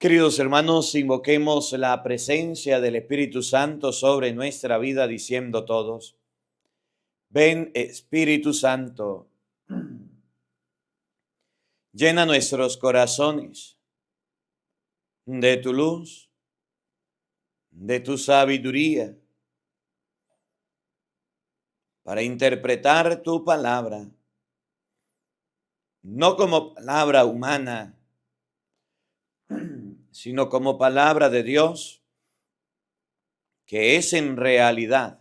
Queridos hermanos, invoquemos la presencia del Espíritu Santo sobre nuestra vida diciendo todos, ven Espíritu Santo, llena nuestros corazones de tu luz, de tu sabiduría, para interpretar tu palabra, no como palabra humana, sino como palabra de Dios, que es en realidad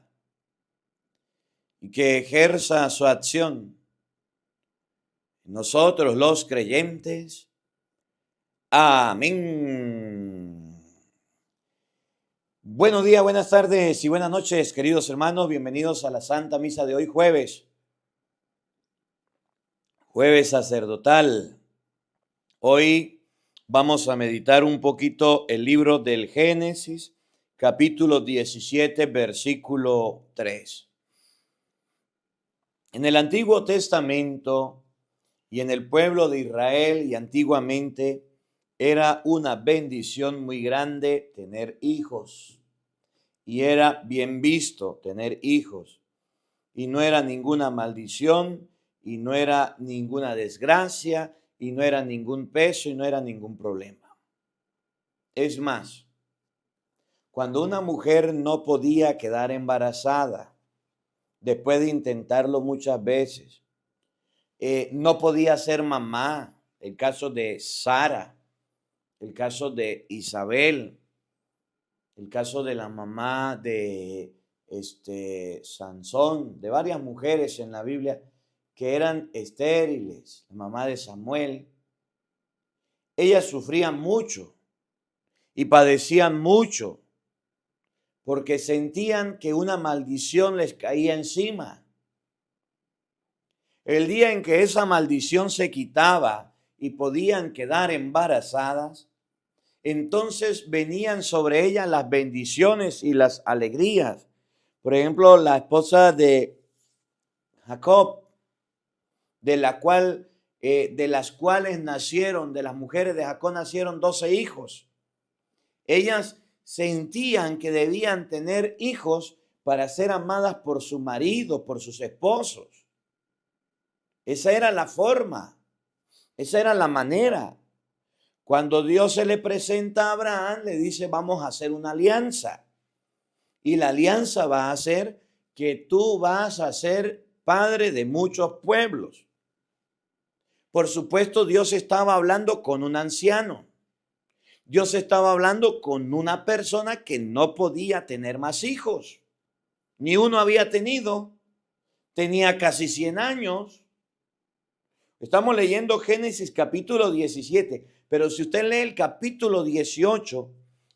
y que ejerza su acción en nosotros los creyentes. Amén. Buenos días, buenas tardes y buenas noches, queridos hermanos. Bienvenidos a la Santa Misa de hoy, jueves sacerdotal. Hoy vamos a meditar un poquito el libro del Génesis, capítulo 17, versículo 3. En el Antiguo Testamento y en el pueblo de Israel y antiguamente era una bendición muy grande tener hijos y era bien visto tener hijos y no era ninguna maldición y no era ninguna desgracia y no era ningún peso y no era ningún problema. Es más, cuando una mujer no podía quedar embarazada, después de intentarlo muchas veces, no podía ser mamá, el caso de Sara, el caso de Isabel, el caso de la mamá de Sansón, de varias mujeres en la Biblia que eran estériles, la mamá de Samuel. Ellas sufrían mucho y padecían mucho porque sentían que una maldición les caía encima. El día en que esa maldición se quitaba y podían quedar embarazadas, entonces venían sobre ellas las bendiciones y las alegrías. Por ejemplo, la esposa de Jacob, de las cuales nacieron, de las mujeres de Jacob nacieron 12 hijos. Ellas sentían que debían tener hijos para ser amadas por su marido, por sus esposos. Esa era la forma, esa era la manera. Cuando Dios se le presenta a Abraham, le dice, vamos a hacer una alianza. Y la alianza va a ser que tú vas a ser padre de muchos pueblos. Por supuesto, Dios estaba hablando con un anciano. Dios estaba hablando con una persona que no podía tener más hijos. Ni uno había tenido. Tenía casi 100 años. Estamos leyendo Génesis capítulo 17, pero si usted lee el capítulo 18,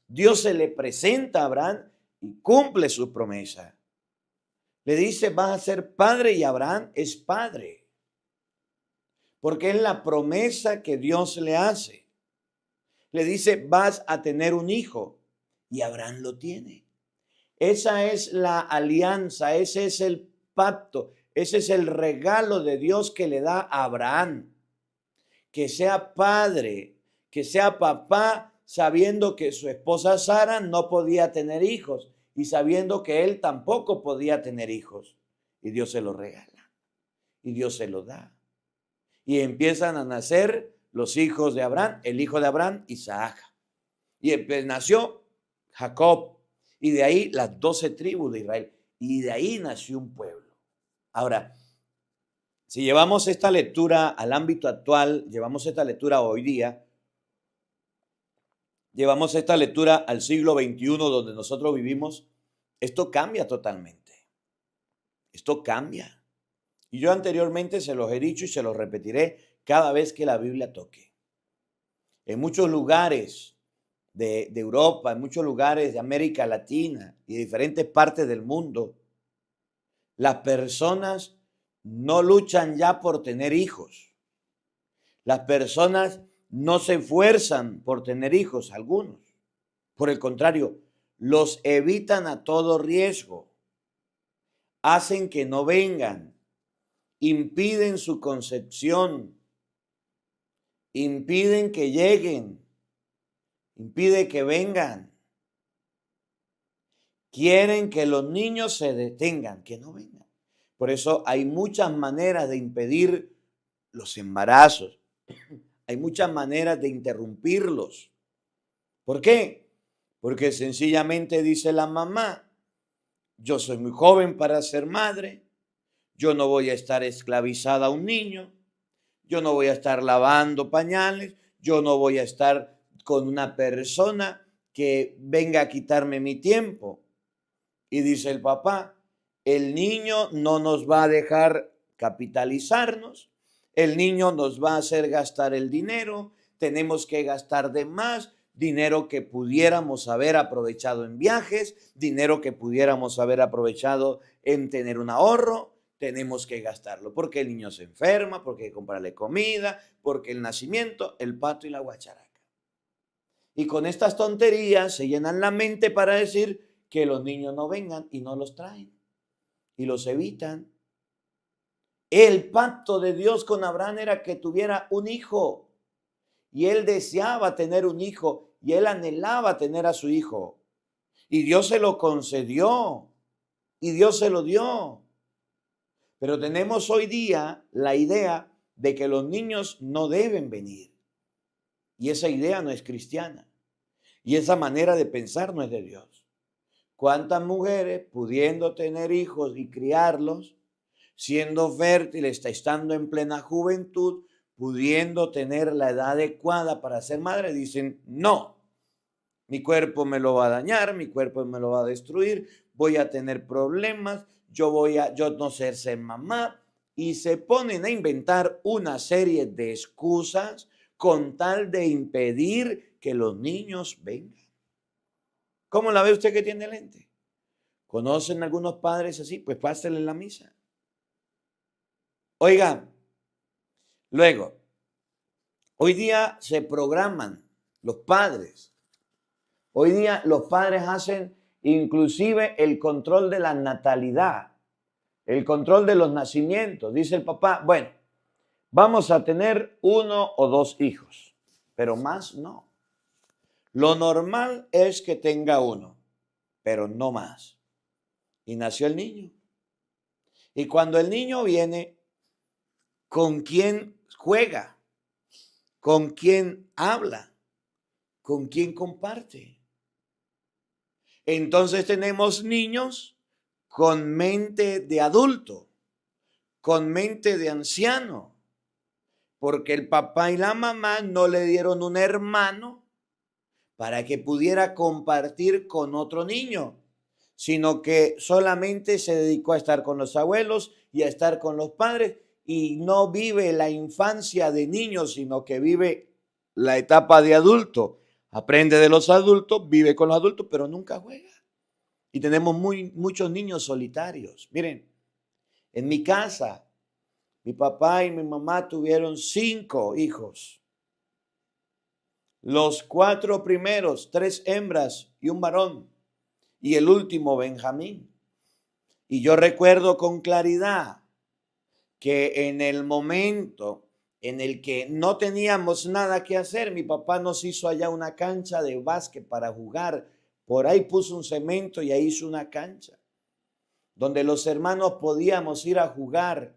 Dios se le presenta a Abraham y cumple su promesa. Le dice, vas a ser padre, y Abraham es padre, porque es la promesa que Dios le hace. Le dice, vas a tener un hijo, y Abraham lo tiene. Esa es la alianza, ese es el pacto, ese es el regalo de Dios que le da a Abraham. Que sea padre, que sea papá, sabiendo que su esposa Sara no podía tener hijos y sabiendo que él tampoco podía tener hijos. Y Dios se lo regala y Dios se lo da. Y empiezan a nacer los hijos de Abraham, el hijo de Abraham, Isaac. Y nació Jacob, y de ahí las 12 tribus de Israel, y de ahí nació un pueblo. Ahora, si llevamos esta lectura al ámbito actual, llevamos esta lectura hoy día, llevamos esta lectura al siglo XXI donde nosotros vivimos, esto cambia totalmente. Esto cambia. Y yo anteriormente se los he dicho y se los repetiré cada vez que la Biblia toque. En muchos lugares de Europa, en muchos lugares de América Latina y de diferentes partes del mundo, las personas no luchan ya por tener hijos. Las personas no se esfuerzan por tener hijos, algunos. Por el contrario, los evitan a todo riesgo. Hacen que no vengan. Impiden su concepción. Impiden que lleguen. impide que vengan. Quieren que los niños se detengan, que no vengan. Por eso hay muchas maneras de impedir los embarazos. Hay muchas maneras de interrumpirlos. ¿Por qué? Porque sencillamente dice la mamá, yo soy muy joven para ser madre, yo no voy a estar esclavizada a un niño, yo no voy a estar lavando pañales, yo no voy a estar con una persona que venga a quitarme mi tiempo. Y dice el papá, el niño no nos va a dejar capitalizarnos, el niño nos va a hacer gastar el dinero, tenemos que gastar de más, dinero que pudiéramos haber aprovechado en viajes, dinero que pudiéramos haber aprovechado en tener un ahorro, tenemos que gastarlo, porque el niño se enferma, porque hay que comprarle comida, porque el nacimiento, el pato y la guacharaca. Y con estas tonterías se llenan la mente para decir que los niños no vengan y no los traen y los evitan. El pacto de Dios con Abraham era que tuviera un hijo y él deseaba tener un hijo y él anhelaba tener a su hijo y Dios se lo concedió y Dios se lo dio. Pero tenemos hoy día la idea de que los niños no deben venir y esa idea no es cristiana y esa manera de pensar no es de Dios. ¿Cuántas mujeres pudiendo tener hijos y criarlos, siendo fértiles, estando en plena juventud, pudiendo tener la edad adecuada para ser madre, dicen, no, mi cuerpo me lo va a dañar, mi cuerpo me lo va a destruir, voy a tener problemas, yo no sé ser mamá, y se ponen a inventar una serie de excusas con tal de impedir que los niños vengan. ¿Cómo la ve usted que tiene lente? ¿Conocen algunos padres así? Pues pásenle la misa. Oigan, luego, hoy día se programan los padres. Hoy día los padres hacen inclusive el control de la natalidad, el control de los nacimientos. Dice el papá, bueno, vamos a tener 1 o 2 hijos, pero más no. Lo normal es que tenga 1, pero no más. Y nació el niño. Y cuando el niño viene, ¿con quién juega? ¿Con quién habla? ¿Con quién comparte? Entonces tenemos niños con mente de adulto, con mente de anciano, porque el papá y la mamá no le dieron un hermano para que pudiera compartir con otro niño, sino que solamente se dedicó a estar con los abuelos y a estar con los padres y no vive la infancia de niño, sino que vive la etapa de adulto. Aprende de los adultos, vive con los adultos, pero nunca juega. Y tenemos muchos niños solitarios. Miren, en mi casa, mi papá y mi mamá tuvieron 5 hijos. Los 4 primeros, 3 hembras y un varón. Y el último, Benjamín. Y yo recuerdo con claridad que en el momento en el que no teníamos nada que hacer, mi papá nos hizo allá una cancha de básquet para jugar. Por ahí puso un cemento y ahí hizo una cancha donde los hermanos podíamos ir a jugar,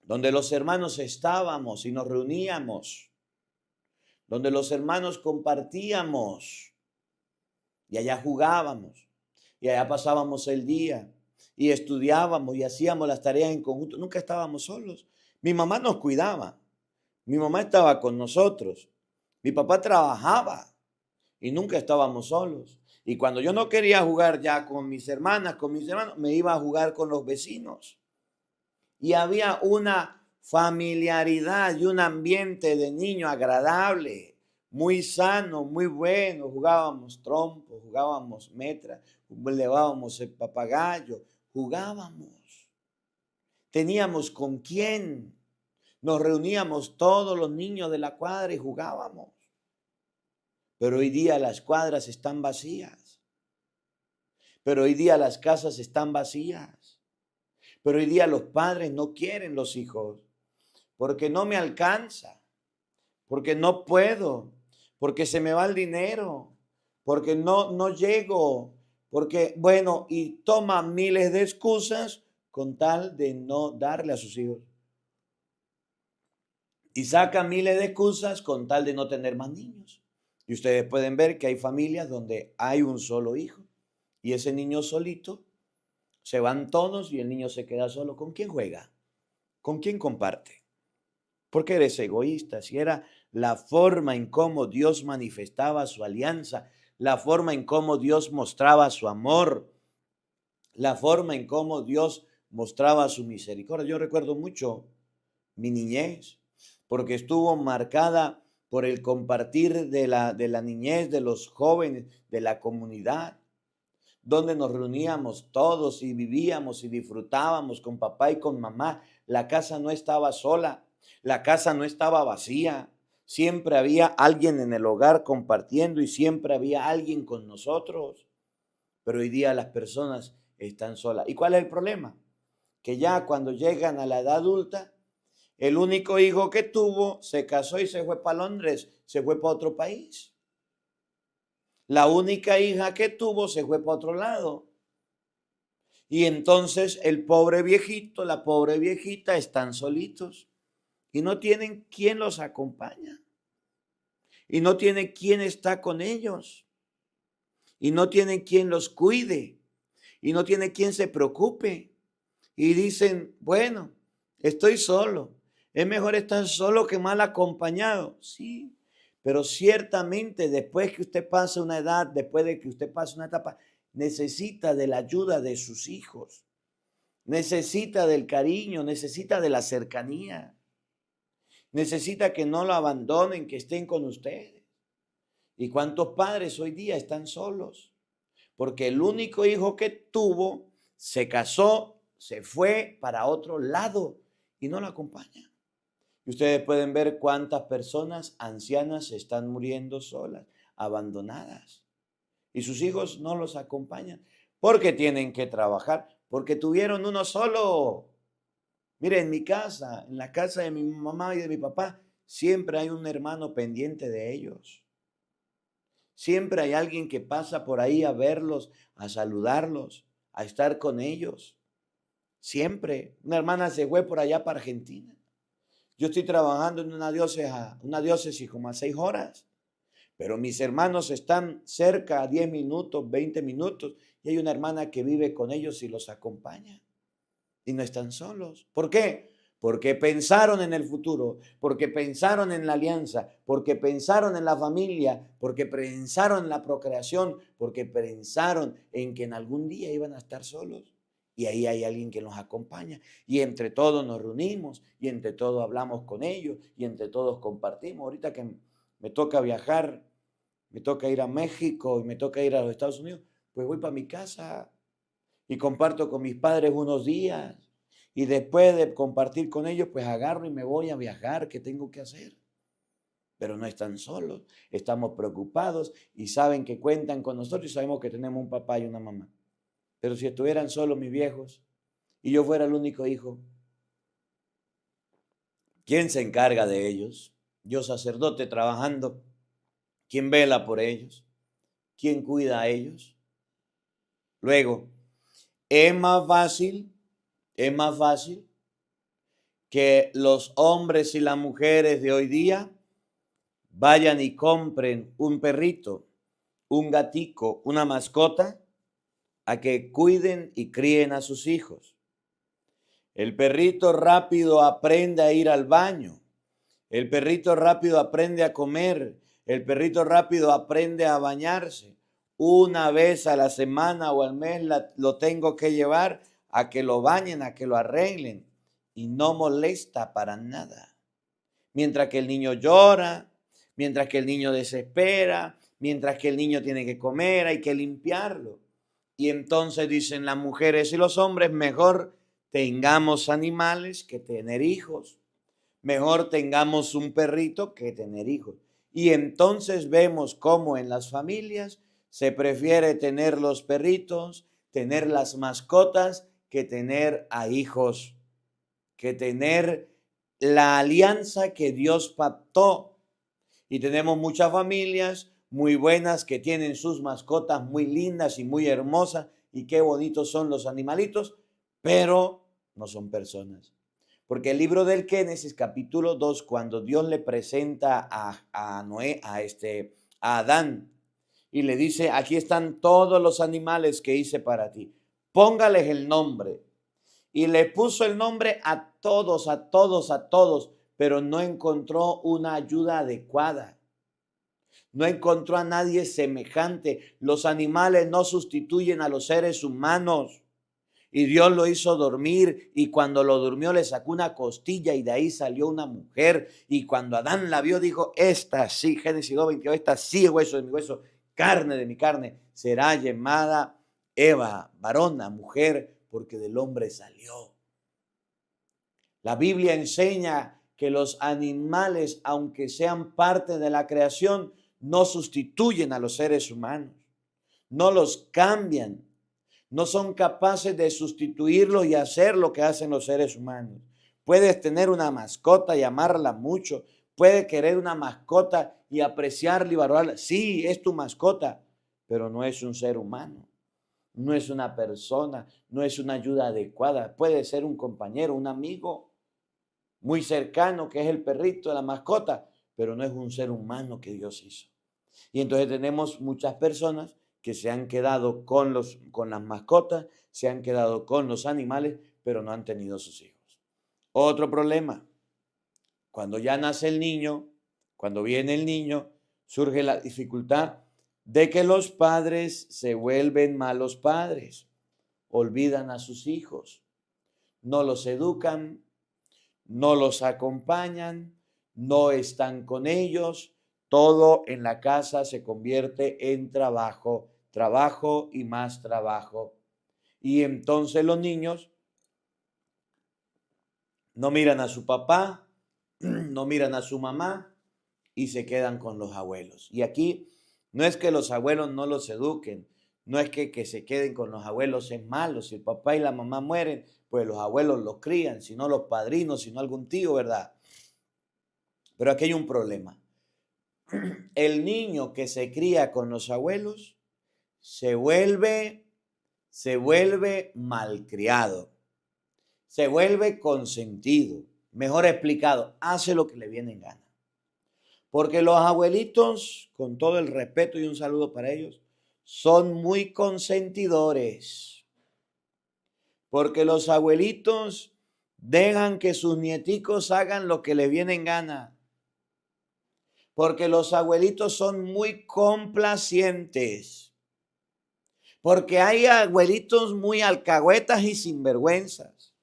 donde los hermanos estábamos y nos reuníamos, donde los hermanos compartíamos y allá jugábamos y allá pasábamos el día y estudiábamos y hacíamos las tareas en conjunto. Nunca estábamos solos. Mi mamá nos cuidaba, mi mamá estaba con nosotros, mi papá trabajaba y nunca estábamos solos. Y cuando yo no quería jugar ya con mis hermanas, con mis hermanos, me iba a jugar con los vecinos. Y había una familiaridad y un ambiente de niño agradable, muy sano, muy bueno. Jugábamos trompo, jugábamos metra, levábamos el papagayo, jugábamos. Teníamos con quién. Nos reuníamos todos los niños de la cuadra y jugábamos. Pero hoy día las cuadras están vacías. Pero hoy día las casas están vacías. Pero hoy día los padres no quieren los hijos porque no me alcanza, porque no puedo, porque se me va el dinero, porque no llego, porque, bueno, y toma miles de excusas con tal de no darle a sus hijos. Y saca miles de excusas con tal de no tener más niños. Y ustedes pueden ver que hay familias donde hay un solo hijo y ese niño solito, se van todos y el niño se queda solo. ¿Con quién juega? ¿Con quién comparte? Porque eres egoísta. Si era la forma en cómo Dios manifestaba su alianza, la forma en cómo Dios mostraba su amor, la forma en cómo Dios mostraba su misericordia. Yo recuerdo mucho mi niñez, porque estuvo marcada por el compartir de la niñez de los jóvenes, de la comunidad, donde nos reuníamos todos y vivíamos y disfrutábamos con papá y con mamá. La casa no estaba sola, la casa no estaba vacía. Siempre había alguien en el hogar compartiendo y siempre había alguien con nosotros. Pero hoy día las personas están solas. ¿Y cuál es el problema? Que ya cuando llegan a la edad adulta, el único hijo que tuvo se casó y se fue para Londres, se fue para otro país. La única hija que tuvo se fue para otro lado. Y entonces el pobre viejito, la pobre viejita están solitos y no tienen quien los acompaña. Y no tienen quien está con ellos. Y no tienen quien los cuide. Y no tiene quien se preocupe. Y dicen, bueno, estoy solo. Es mejor estar solo que mal acompañado. Sí, pero ciertamente después que usted pase una edad, después de que usted pase una etapa, necesita de la ayuda de sus hijos. Necesita del cariño, necesita de la cercanía. Necesita que no lo abandonen, que estén con ustedes. ¿Y cuántos padres hoy día están solos? Porque el único hijo que tuvo se casó, se fue para otro lado y no lo acompaña. Y ustedes pueden ver cuántas personas ancianas están muriendo solas, abandonadas. Y sus hijos no los acompañan porque tienen que trabajar, porque tuvieron uno solo. Mire, en mi casa, en la casa de mi mamá y de mi papá, siempre hay un hermano pendiente de ellos. Siempre hay alguien que pasa por ahí a verlos, a saludarlos, a estar con ellos. Siempre. Una hermana se fue por allá para Argentina. Yo estoy trabajando en una diócesis como a 6 horas, pero mis hermanos están cerca a 10 minutos, 20 minutos, y hay una hermana que vive con ellos y los acompaña. Y no están solos. ¿Por qué? Porque pensaron en el futuro, porque pensaron en la alianza, porque pensaron en la familia, porque pensaron en la procreación, porque pensaron en que en algún día iban a estar solos. Y ahí hay alguien que nos acompaña. Y entre todos nos reunimos, y entre todos hablamos con ellos, y entre todos compartimos. Ahorita que me toca viajar, me toca ir a México y me toca ir a los Estados Unidos, pues voy para mi casa y comparto con mis padres unos días. Y después de compartir con ellos, pues agarro y me voy a viajar. ¿Qué tengo que hacer? Pero no están solos, estamos preocupados y saben que cuentan con nosotros y sabemos que tenemos un papá y una mamá. Pero si estuvieran solos mis viejos y yo fuera el único hijo, ¿quién se encarga de ellos? Yo sacerdote trabajando, ¿quién vela por ellos? ¿Quién cuida a ellos? Luego, es más fácil que los hombres y las mujeres de hoy día vayan y compren un perrito, un gatico, una mascota, a que cuiden y críen a sus hijos. El perrito rápido aprende a ir al baño. El perrito rápido aprende a comer. El perrito rápido aprende a bañarse. Una vez a la semana o al mes lo tengo que llevar a que lo bañen, a que lo arreglen. Y no molesta para nada. Mientras que el niño llora, mientras que el niño desespera, mientras que el niño tiene que comer, hay que limpiarlo. Y entonces dicen las mujeres y los hombres, mejor tengamos animales que tener hijos. Mejor tengamos un perrito que tener hijos. Y entonces vemos cómo en las familias se prefiere tener los perritos, tener las mascotas, que tener a hijos, que tener la alianza que Dios pactó. Y tenemos muchas familias muy buenas que tienen sus mascotas muy lindas y muy hermosas y qué bonitos son los animalitos, pero no son personas. Porque el libro del Génesis, capítulo 2, cuando Dios le presenta a Noé, a Adán, y le dice, aquí están todos los animales que hice para ti, póngales el nombre. Y le puso el nombre a todos, a todos, a todos, pero no encontró una ayuda adecuada. No encontró a nadie semejante. Los animales no sustituyen a los seres humanos. Y Dios lo hizo dormir y cuando lo durmió le sacó una costilla y de ahí salió una mujer. Y cuando Adán la vio dijo, esta sí, Génesis 2:22, esta sí es hueso de mi hueso, carne de mi carne, será llamada Eva, varona, mujer, porque del hombre salió. La Biblia enseña que los animales, aunque sean parte de la creación, no sustituyen a los seres humanos, no los cambian. No son capaces de sustituirlos y hacer lo que hacen los seres humanos. Puedes tener una mascota y amarla mucho. Puedes querer una mascota y apreciarla y valorarla. Sí, es tu mascota, pero no es un ser humano. No es una persona, no es una ayuda adecuada. Puede ser un compañero, un amigo muy cercano que es el perrito, la mascota, pero no es un ser humano que Dios hizo. Y entonces tenemos muchas personas que se han quedado con las mascotas, se han quedado con los animales, pero no han tenido sus hijos. Otro problema, cuando ya nace el niño, cuando viene el niño, surge la dificultad de que los padres se vuelven malos padres, olvidan a sus hijos, no los educan, no los acompañan, no están con ellos. Todo en la casa se convierte en trabajo, trabajo y más trabajo. Y entonces los niños no miran a su papá, no miran a su mamá y se quedan con los abuelos. Y aquí no es que los abuelos no los eduquen, no es que se queden con los abuelos es malo. Si el papá y la mamá mueren, pues los abuelos los crían, si no los padrinos, si no algún tío, ¿verdad? Pero aquí hay un problema. El niño que se cría con los abuelos se vuelve malcriado, se vuelve consentido. Mejor explicado, hace lo que le viene en gana. Porque los abuelitos, con todo el respeto y un saludo para ellos, son muy consentidores. Porque los abuelitos dejan que sus nieticos hagan lo que les viene en gana. Porque los abuelitos son muy complacientes. Porque hay abuelitos muy alcahuetas y sinvergüenzas.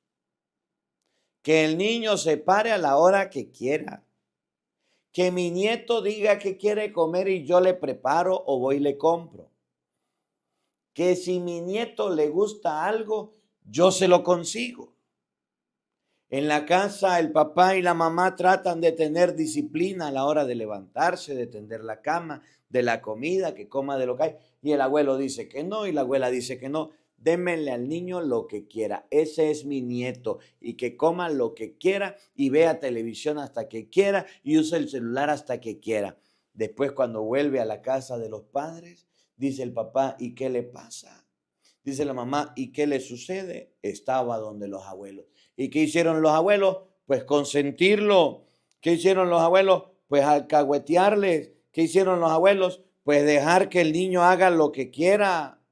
Que el niño se pare a la hora que quiera. Que mi nieto diga que quiere comer y yo le preparo o voy y le compro. Que si mi nieto le gusta algo, yo se lo consigo. En la casa el papá y la mamá tratan de tener disciplina a la hora de levantarse, de tender la cama, de la comida, que coma de lo que hay. Y el abuelo dice que no y la abuela dice que no. Démenle al niño lo que quiera. Ese es mi nieto y que coma lo que quiera y vea televisión hasta que quiera y use el celular hasta que quiera. Después cuando vuelve a la casa de los padres, dice el papá, ¿y qué le pasa? Dice la mamá, ¿y qué le sucede? Estaba donde los abuelos. ¿Y qué hicieron los abuelos? Pues consentirlo. ¿Qué hicieron los abuelos? Pues alcahuetearles. ¿Qué hicieron los abuelos? Pues dejar que el niño haga lo que quiera.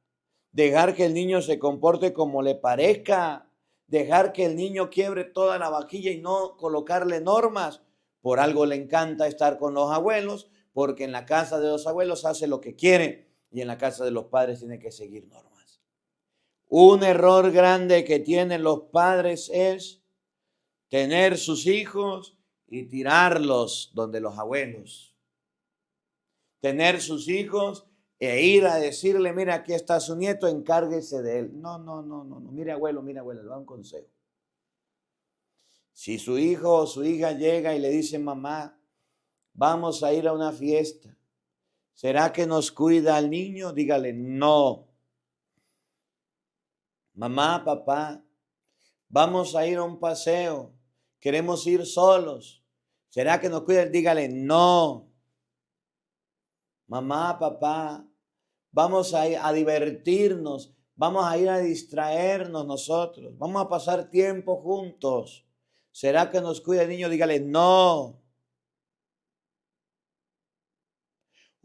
Dejar que el niño se comporte como le parezca. Dejar que el niño quiebre toda la vajilla y no colocarle normas. Por algo le encanta estar con los abuelos, porque en la casa de los abuelos hace lo que quiere y en la casa de los padres tiene que seguir normas. Un error grande que tienen los padres es tener sus hijos y tirarlos donde los abuelos. Tener sus hijos e ir a decirle, mira, aquí está su nieto, encárguese de él. No, mire abuelo, le da un consejo. Si su hijo o su hija llega y le dice, mamá, vamos a ir a una fiesta, ¿será que nos cuida al niño? Dígale, no. Mamá, papá, vamos a ir a un paseo, queremos ir solos. ¿Será que nos cuida? Dígale, no. Mamá, papá, vamos a ir a divertirnos, vamos a ir a distraernos nosotros, vamos a pasar tiempo juntos. ¿Será que nos cuida el niño? Dígale, no.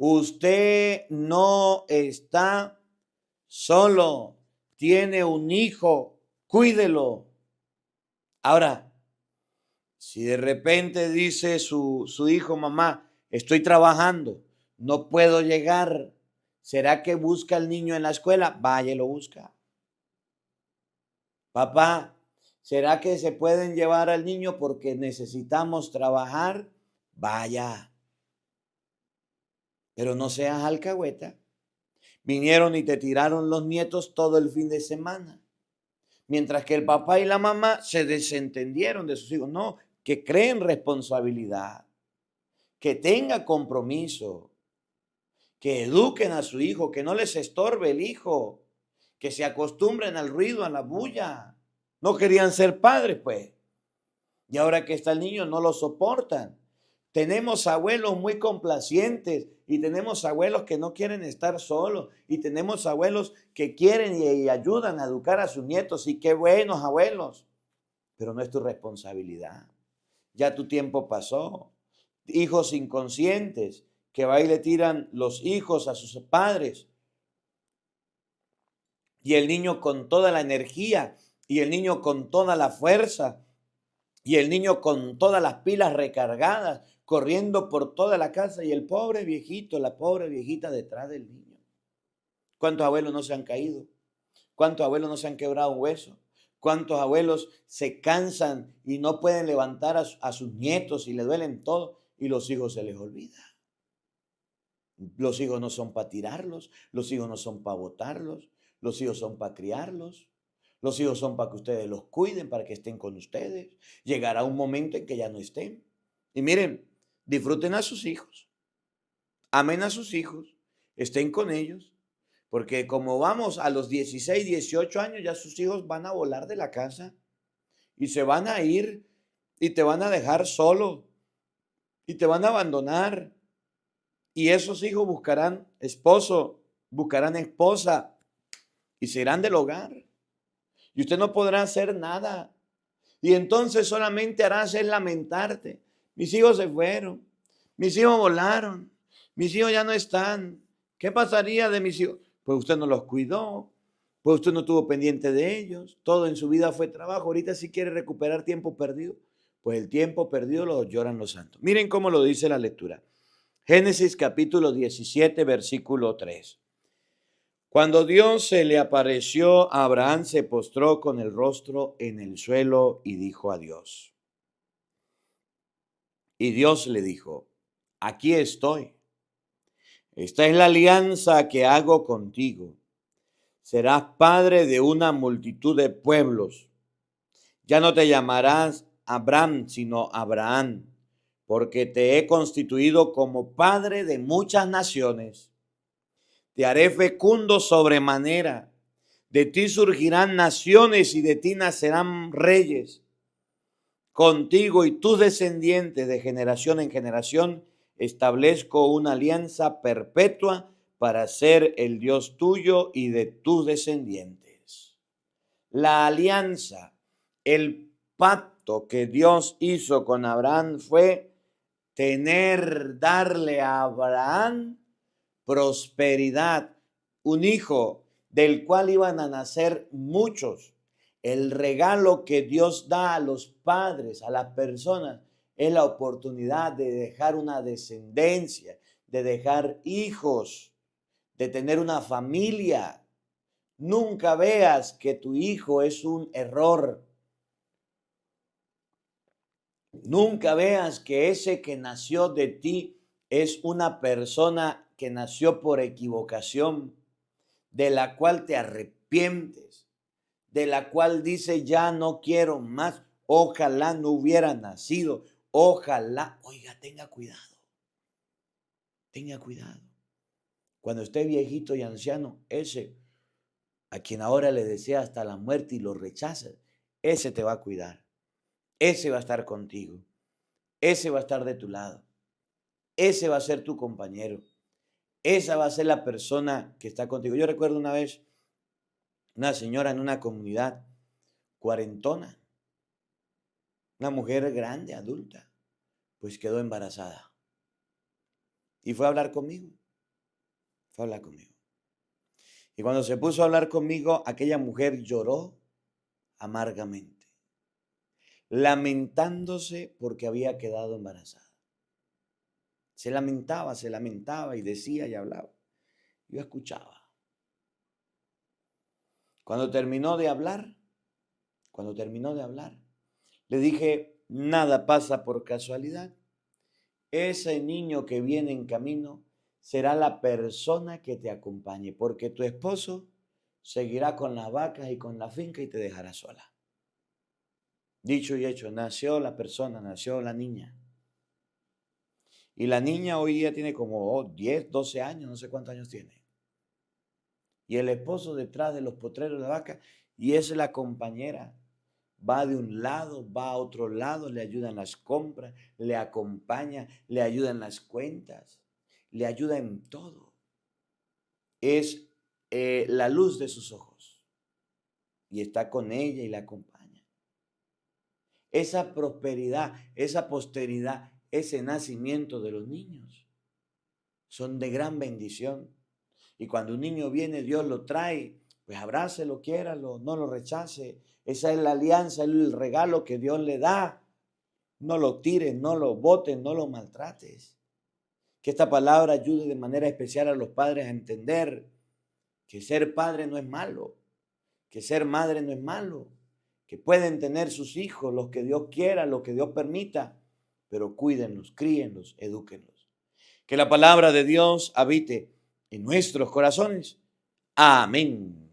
Usted no está solo, tiene un hijo, cuídelo. Ahora, si de repente dice su hijo, mamá, estoy trabajando, no puedo llegar, ¿será que busca al niño en la escuela? Vaya y lo busca. Papá, ¿será que se pueden llevar al niño porque necesitamos trabajar? Vaya, pero no seas alcahueta. Vinieron y te tiraron los nietos todo el fin de semana. Mientras que el papá y la mamá se desentendieron de sus hijos. No, que creen responsabilidad, que tenga compromiso, que eduquen a su hijo, que no les estorbe el hijo, que se acostumbren al ruido, a la bulla. No querían ser padres, pues. Y ahora que está el niño, no lo soportan. Tenemos abuelos muy complacientes y tenemos abuelos que no quieren estar solos y tenemos abuelos que quieren y ayudan a educar a sus nietos y qué buenos abuelos, pero no es tu responsabilidad. Ya tu tiempo pasó. Hijos inconscientes que va y le tiran los hijos a sus padres y el niño con toda la energía y el niño con toda la fuerza y el niño con todas las pilas recargadas, corriendo por toda la casa y el pobre viejito, la pobre viejita detrás del niño. ¿Cuántos abuelos no se han caído? ¿Cuántos abuelos no se han quebrado un hueso? ¿Cuántos abuelos se cansan y no pueden levantar a sus nietos y le duelen todo y los hijos se les olvida? Los hijos no son para tirarlos, los hijos no son para botarlos, los hijos son para criarlos. Los hijos son para que ustedes los cuiden, para que estén con ustedes. Llegará un momento en que ya no estén. Y miren, disfruten a sus hijos, amen a sus hijos, estén con ellos, porque como vamos a los 16, 18 años, ya sus hijos van a volar de la casa y se van a ir y te van a dejar solo y te van a abandonar. Y esos hijos buscarán esposo, buscarán esposa y se irán del hogar. Y usted no podrá hacer nada. Y entonces solamente harás es lamentarte. Mis hijos se fueron, mis hijos volaron, mis hijos ya no están. ¿Qué pasaría de mis hijos? Pues usted no los cuidó, pues usted no estuvo pendiente de ellos. Todo en su vida fue trabajo. Ahorita si quiere recuperar tiempo perdido, pues el tiempo perdido lo lloran los santos. Miren cómo lo dice la lectura. Génesis capítulo 17, versículo 3. Cuando Dios se le apareció a Abraham, se postró con el rostro en el suelo y dijo a Dios. Y Dios le dijo, aquí estoy. Esta es la alianza que hago contigo. Serás padre de una multitud de pueblos. Ya no te llamarás Abraham, sino Abraham, porque te he constituido como padre de muchas naciones. Te haré fecundo sobremanera. De ti surgirán naciones y de ti nacerán reyes. Contigo y tus descendientes de generación en generación establezco una alianza perpetua para ser el Dios tuyo y de tus descendientes. La alianza, el pacto que Dios hizo con Abraham fue darle a Abraham prosperidad, un hijo del cual iban a nacer muchos. El regalo que Dios da a los padres, a las personas, es la oportunidad de dejar una descendencia, de dejar hijos, de tener una familia. Nunca veas que tu hijo es un error. Nunca veas que ese que nació de ti es una persona que nació por equivocación, de la cual te arrepientes, de la cual dice ya no quiero más, ojalá no hubiera nacido, ojalá, oiga, tenga cuidado, tenga cuidado. Cuando esté viejito y anciano, ese a quien ahora le desea hasta la muerte y lo rechaza, ese te va a cuidar, ese va a estar contigo, ese va a estar de tu lado, ese va a ser tu compañero, Esa va a ser la persona que está contigo. Yo recuerdo una vez una señora en una comunidad cuarentona, una mujer grande, adulta, pues quedó embarazada. Y fue a hablar conmigo. Fue a hablar conmigo. Y cuando se puso a hablar conmigo, aquella mujer lloró amargamente, lamentándose porque había quedado embarazada. Se lamentaba y decía y hablaba. Yo escuchaba. Cuando terminó de hablar, le dije, nada pasa por casualidad. Ese niño que viene en camino será la persona que te acompañe, porque tu esposo seguirá con las vacas y con la finca y te dejará sola. Dicho y hecho, nació la persona, nació la niña. Y la niña hoy día tiene como 10, 12 años, no sé cuántos años tiene. Y el esposo detrás de los potreros de vaca, y es la compañera. Va de un lado, va a otro lado, le ayuda en las compras, le acompaña, le ayuda en las cuentas, le ayuda en todo. Es la luz de sus ojos y está con ella y la acompaña. Esa prosperidad, esa posteridad, ese nacimiento de los niños son de gran bendición. Y cuando un niño viene, Dios lo trae, pues abrácelo, quiéralo, no lo rechace. Esa es la alianza, el regalo que Dios le da. No lo tires, no lo botes, no lo maltrates. Que esta palabra ayude de manera especial a los padres a entender que ser padre no es malo, que ser madre no es malo, que pueden tener sus hijos, los que Dios quiera, los que Dios permita, pero cuídenlos, críenlos, edúquenlos. Que la palabra de Dios habite en nuestros corazones. Amén.